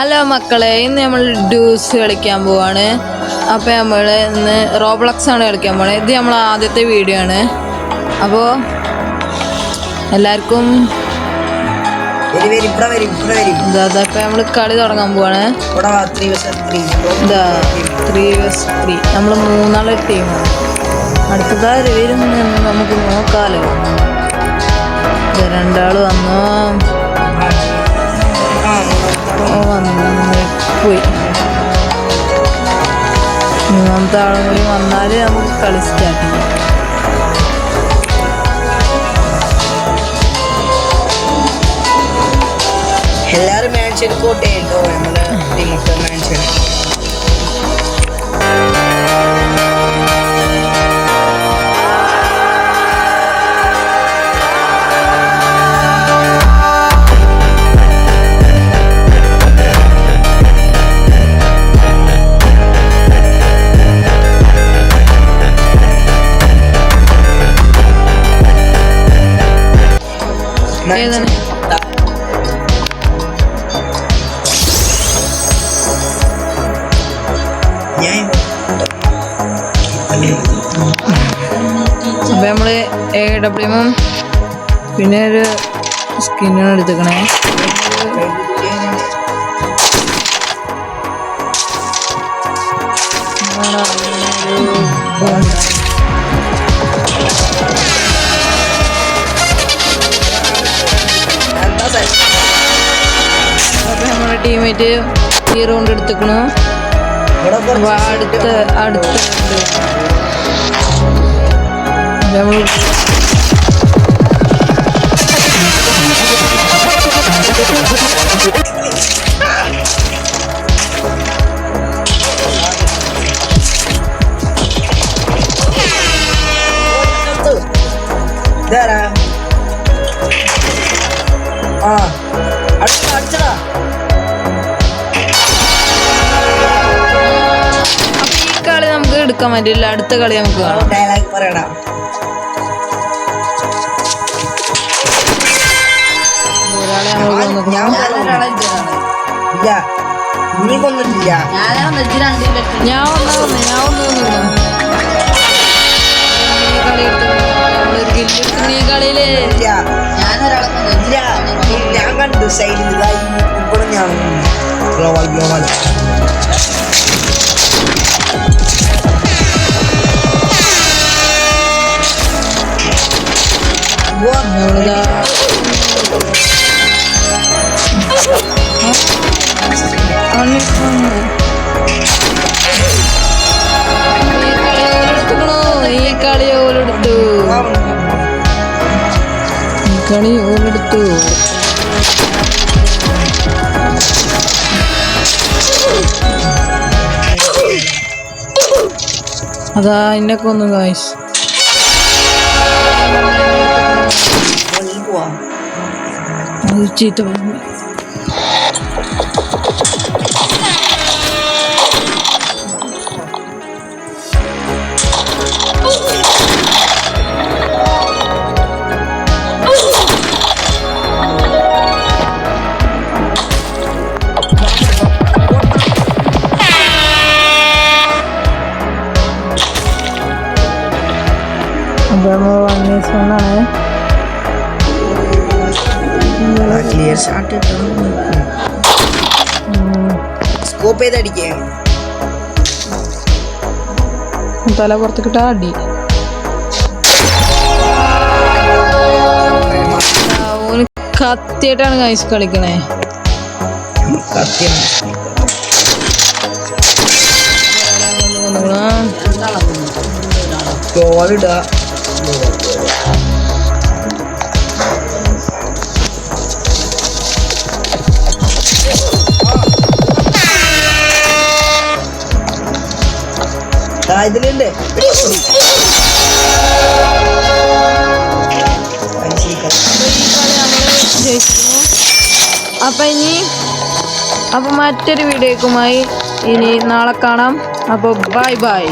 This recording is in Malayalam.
ഹലോ മക്കളെ, ഇന്ന് നമ്മൾ ഡ്യൂസ് കളിക്കാൻ പോവാണ്. അപ്പോൾ നമ്മൾ ഇന്ന് റോബ്ലക്സ് ആണ് കളിക്കാൻ പോണത്. ഇത് നമ്മൾ ആദ്യത്തെ വീഡിയോ ആണ്. അപ്പോൾ എല്ലാവർക്കും ഇപ്പം നമ്മൾ കളി തുടങ്ങാൻ പോവാണ്. 3vs3 നമ്മൾ 3 ടീമാണ്. അടുത്തതാര് വരും നമുക്ക് നോക്കാലോ. രണ്ടാൾ വന്നോ പോയി. മൂന്നാമത്തെ ആളും കൂടി വന്നാൽ നമുക്ക് കളി സ്റ്റാർട്ട് ചെയ്യാം. എല്ലാരും മാൻഷൻ കോട്ടെ കേട്ടോ. നമ്മള് ടീമൊക്കെ മാൻഷൻ അപ്പൊ നമ്മള് AWM പിന്നെ ഒരു സ്കിന്നാണ് എടുത്തേക്കണേ. അപ്പൊ നമ്മുടെ ടീമേറ്റ് ഈ റൗണ്ട് എടുത്തേക്കണു. അടുത്ത കളി നമുക്ക് എടുക്കാൻ പറ്റില്ല. അടുത്ത കളി നമുക്ക് കാണാം. ഞാൻ കണ്ടു സൈഡിൽ ഞാൻ ഗ്ലോബൽ ഈ കളി ഓലെടുത്തു. അതാ ഇന്നൊക്കെ ഒന്ന് ഗായ്സ്. ചീത്ത പറഞ്ഞു. ക്ലിയർ ഷോട്ട് സ്കോപ്പ് ചെയ്തടിക്കേ. തല പുറത്ത് കിട്ടാ അടി. കത്തിയായിട്ടാണ് ഗൈസ് കളിക്കണേ. ഗോളിടാ. ഇതിലുണ്ട്. അപ്പൊ മറ്റൊരു വീഡിയോക്കുമായി ഇനി നാളെ കാണാം. അപ്പോൾ ബൈ ബൈ.